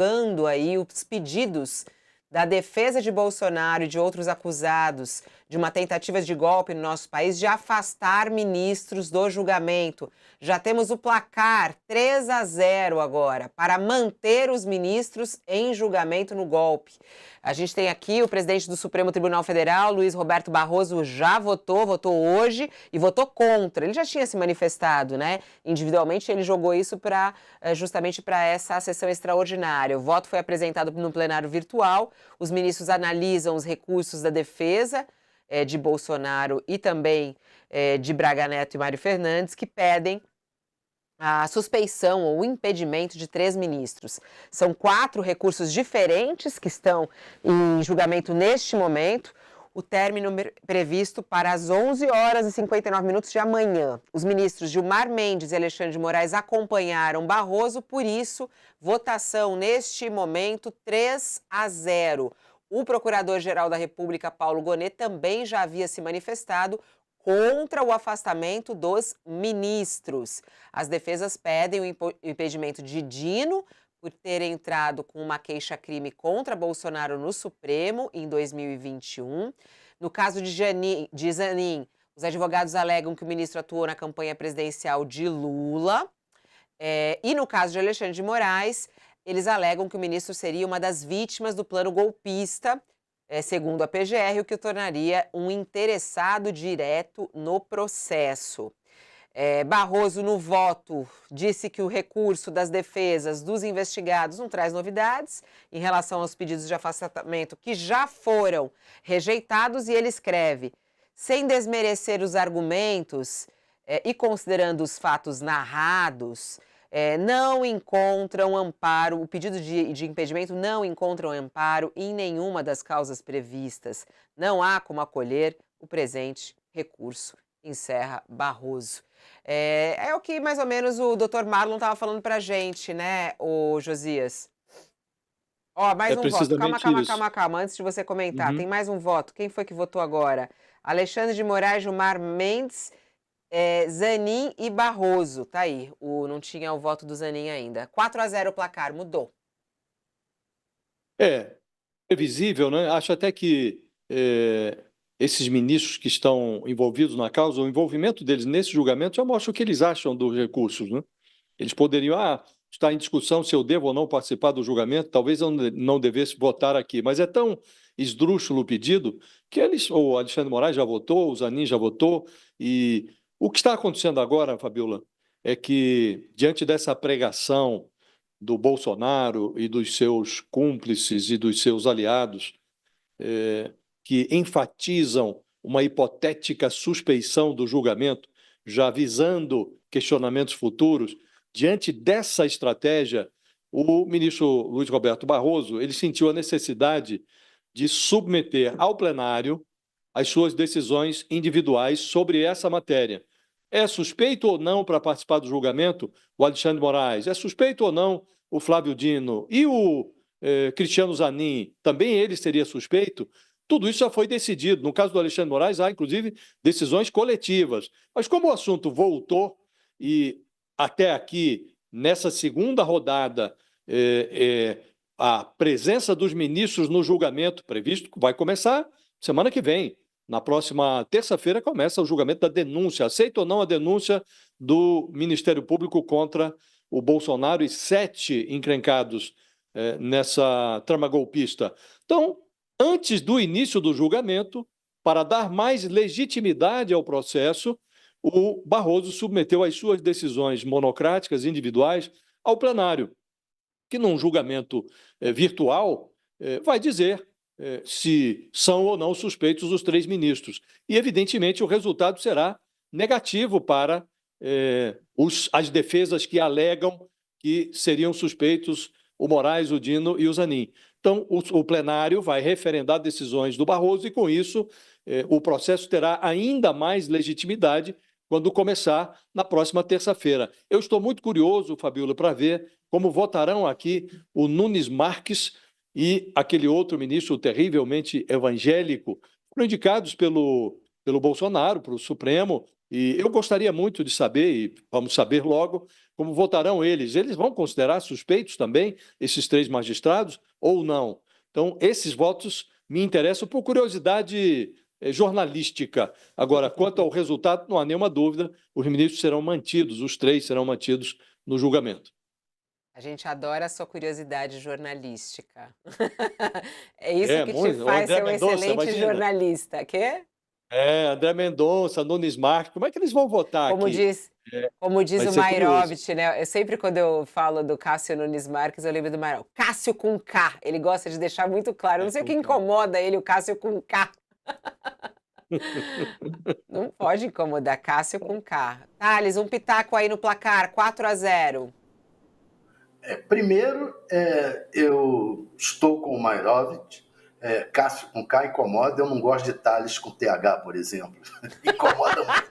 divulgando aí os pedidos da defesa de Bolsonaro e de outros acusados de uma tentativa de golpe no nosso país de afastar ministros do julgamento. Já temos o placar 3-0 agora para manter os ministros em julgamento no golpe. A gente tem aqui o presidente do Supremo Tribunal Federal, Luiz Roberto Barroso, já votou hoje e votou contra. Ele já tinha se manifestado, né? Individualmente, ele jogou isso justamente para essa sessão extraordinária. O voto foi apresentado no plenário virtual. Os ministros analisam os recursos da defesa de Bolsonaro e também de Braga Neto e Mário Fernandes, que pedem a suspeição ou o impedimento de 3 ministros. São 4 recursos diferentes que estão em julgamento neste momento. O término previsto para as 11h59 de amanhã. Os ministros Gilmar Mendes e Alexandre de Moraes acompanharam Barroso, por isso, votação neste momento 3-0. O Procurador-Geral da República, Paulo Gonet, também já havia se manifestado contra o afastamento dos ministros. As defesas pedem o impedimento de Dino por ter entrado com uma queixa-crime contra Bolsonaro no Supremo em 2021. No caso de Zanin, os advogados alegam que o ministro atuou na campanha presidencial de Lula. E no caso de Alexandre de Moraes, eles alegam que o ministro seria uma das vítimas do plano golpista, segundo a PGR, o que o tornaria um interessado direto no processo. Barroso, no voto, disse que o recurso das defesas dos investigados não traz novidades em relação aos pedidos de afastamento que já foram rejeitados, e ele escreve: sem desmerecer os argumentos e considerando os fatos narrados, não encontram amparo, o pedido de impedimento não encontram amparo em nenhuma das causas previstas. Não há como acolher o presente recurso, encerra Barroso. É o que mais ou menos o doutor Marlon estava falando para a gente, né, o Josias? Ó, mais um voto. Calma, antes de você comentar. Tem mais um voto. Quem foi que votou agora? Alexandre de Moraes, Gilmar Mendes, Zanin e Barroso. Tá aí. Não tinha o voto do Zanin ainda. 4-0 o placar, mudou. Previsível, né? Acho até que esses ministros que estão envolvidos na causa, o envolvimento deles nesse julgamento já mostra o que eles acham dos recursos, né? Eles poderiam, está em discussão se eu devo ou não participar do julgamento, talvez eu não devesse votar aqui, mas é tão esdrúxulo o pedido que o Alexandre de Moraes já votou, o Zanin já votou, e o que está acontecendo agora, Fabiola, é que, diante dessa pregação do Bolsonaro e dos seus cúmplices e dos seus aliados, que enfatizam uma hipotética suspeição do julgamento, já visando questionamentos futuros, diante dessa estratégia, o ministro Luiz Roberto Barroso ele sentiu a necessidade de submeter ao plenário as suas decisões individuais sobre essa matéria. É suspeito ou não para participar do julgamento o Alexandre de Moraes? É suspeito ou não o Flávio Dino? E o Cristiano Zanin, também ele seria suspeito? Tudo isso já foi decidido. No caso do Alexandre de Moraes, há, inclusive, decisões coletivas. Mas como o assunto voltou e até aqui, nessa segunda rodada, a presença dos ministros no julgamento previsto vai começar semana que vem. Na próxima terça-feira começa o julgamento da denúncia. Aceita ou não a denúncia do Ministério Público contra o Bolsonaro e 7 encrencados nessa trama golpista. Então, antes do início do julgamento, para dar mais legitimidade ao processo, o Barroso submeteu as suas decisões monocráticas individuais ao plenário, que num julgamento virtual vai dizer se são ou não suspeitos os 3 ministros. E, evidentemente, o resultado será negativo para as defesas que alegam que seriam suspeitos o Moraes, o Dino e o Zanin. Então, o plenário vai referendar decisões do Barroso e, com isso, o processo terá ainda mais legitimidade quando começar na próxima terça-feira. Eu estou muito curioso, Fabiola, para ver como votarão aqui o Nunes Marques e aquele outro ministro terrivelmente evangélico, foram indicados pelo Bolsonaro para o Supremo, E eu gostaria muito de saber, e vamos saber logo, como votarão eles. Eles vão considerar suspeitos também, esses 3 magistrados, ou não? Então, esses votos me interessam por curiosidade jornalística. Agora, quanto ao resultado, não há nenhuma dúvida, os ministros serão mantidos, os 3 serão mantidos no julgamento. A gente adora a sua curiosidade jornalística. É isso que te Muito. O faz André ser um Mendonça, excelente imagina. jornalista. Quê? André Mendonça, Nunes Marques, como é que eles vão votar Como aqui? diz, como diz Vai o ser curioso. Mairovitch, né? Eu sempre, quando eu falo do Cássio Nunes Marques, eu lembro do Mairovitch. Cássio com K. Ele gosta de deixar muito claro. Eu não sei o que com K. incomoda ele, o Cássio com K. Não pode incomodar, Cássio com K. Thales, um pitaco aí no placar, 4-0. Primeiro, eu estou com o Mairovitch, Cássio com K incomoda, eu não gosto de Thales com TH, por exemplo. Incomoda muito.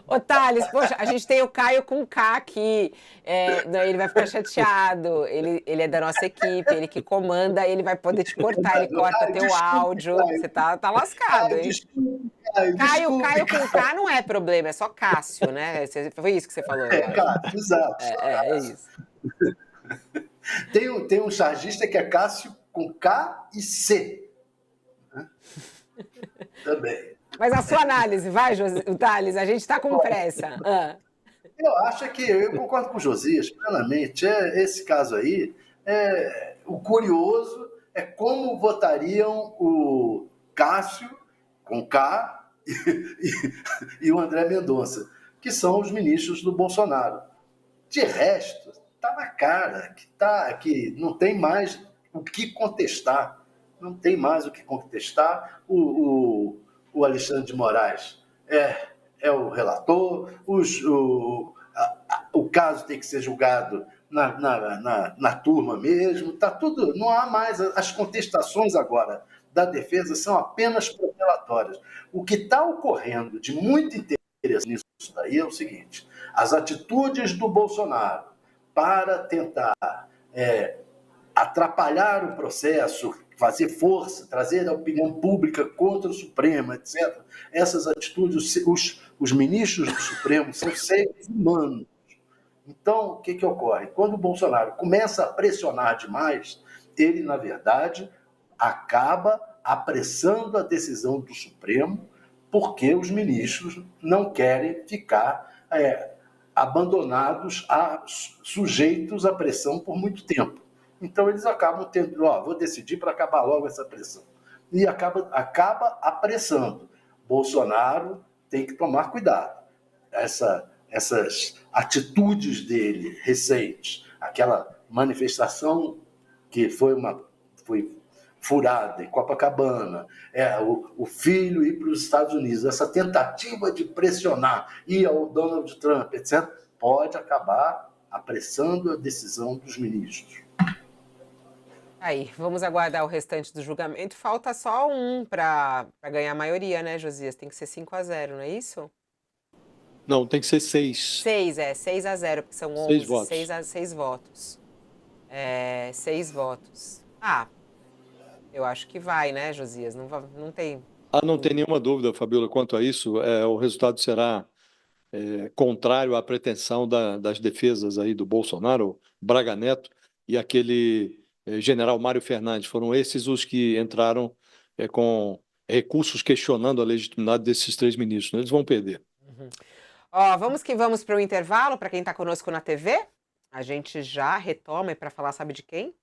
Ô, Thales, poxa, a gente tem o Caio com K aqui, não, ele vai ficar chateado, ele é da nossa equipe, ele que comanda, ele vai poder te cortar, ele corta teu desculpa, áudio, Caio. você tá lascado, hein? Desculpa, Caio com K não é problema, é só Cássio, né? Foi isso que você falou agora. Cássio, exato. É isso. Tem um chargista que é Cássio com K e C. Né? Também. Mas a sua análise, vai, Thales, a gente tá com pressa. Eu acho que eu concordo com o Josias plenamente. Esse caso aí, o curioso é como votariam o Cássio com K e o André Mendonça, que são os ministros do Bolsonaro. De resto, está na cara que não tem mais o que contestar. Não tem mais o que contestar. O Alexandre de Moraes é o relator, o caso tem que ser julgado na turma mesmo, tá tudo, não há mais, as contestações agora da defesa são apenas protelatórias. O que está ocorrendo de muito interesse nisso daí é o seguinte: as atitudes do Bolsonaro para tentar atrapalhar o processo, fazer força, trazer a opinião pública contra o Supremo, etc. Essas atitudes, os ministros do Supremo são seres humanos. Então, o que ocorre? Quando o Bolsonaro começa a pressionar demais, ele, na verdade, acaba apressando a decisão do Supremo, porque os ministros não querem ficar abandonados, sujeitos à pressão por muito tempo. Então, eles acabam tendo, vou decidir para acabar logo essa pressão. E acaba apressando. Bolsonaro tem que tomar cuidado. Essas atitudes dele recentes, aquela manifestação que foi furada em Copacabana, o filho ir para os Estados Unidos, essa tentativa de pressionar, ir ao Donald Trump, etc., pode acabar apressando a decisão dos ministros. Aí, vamos aguardar o restante do julgamento. Falta só um para ganhar a maioria, né, Josias? Tem que ser 5-0, não é isso? Não, tem que ser 6. 6-0, porque são 11. 6 votos. 6 votos. 6 votos. Eu acho que vai, né, Josias? Não tem... Não tem nenhuma dúvida, Fabiola, quanto a isso. O resultado será contrário à pretensão das defesas aí do Bolsonaro, Braga Neto e aquele general Mário Fernandes. Foram esses os que entraram com recursos questionando a legitimidade desses 3 ministros. Eles vão perder. Vamos que vamos para o intervalo, para quem está conosco na TV. A gente já retoma para falar, sabe de quem?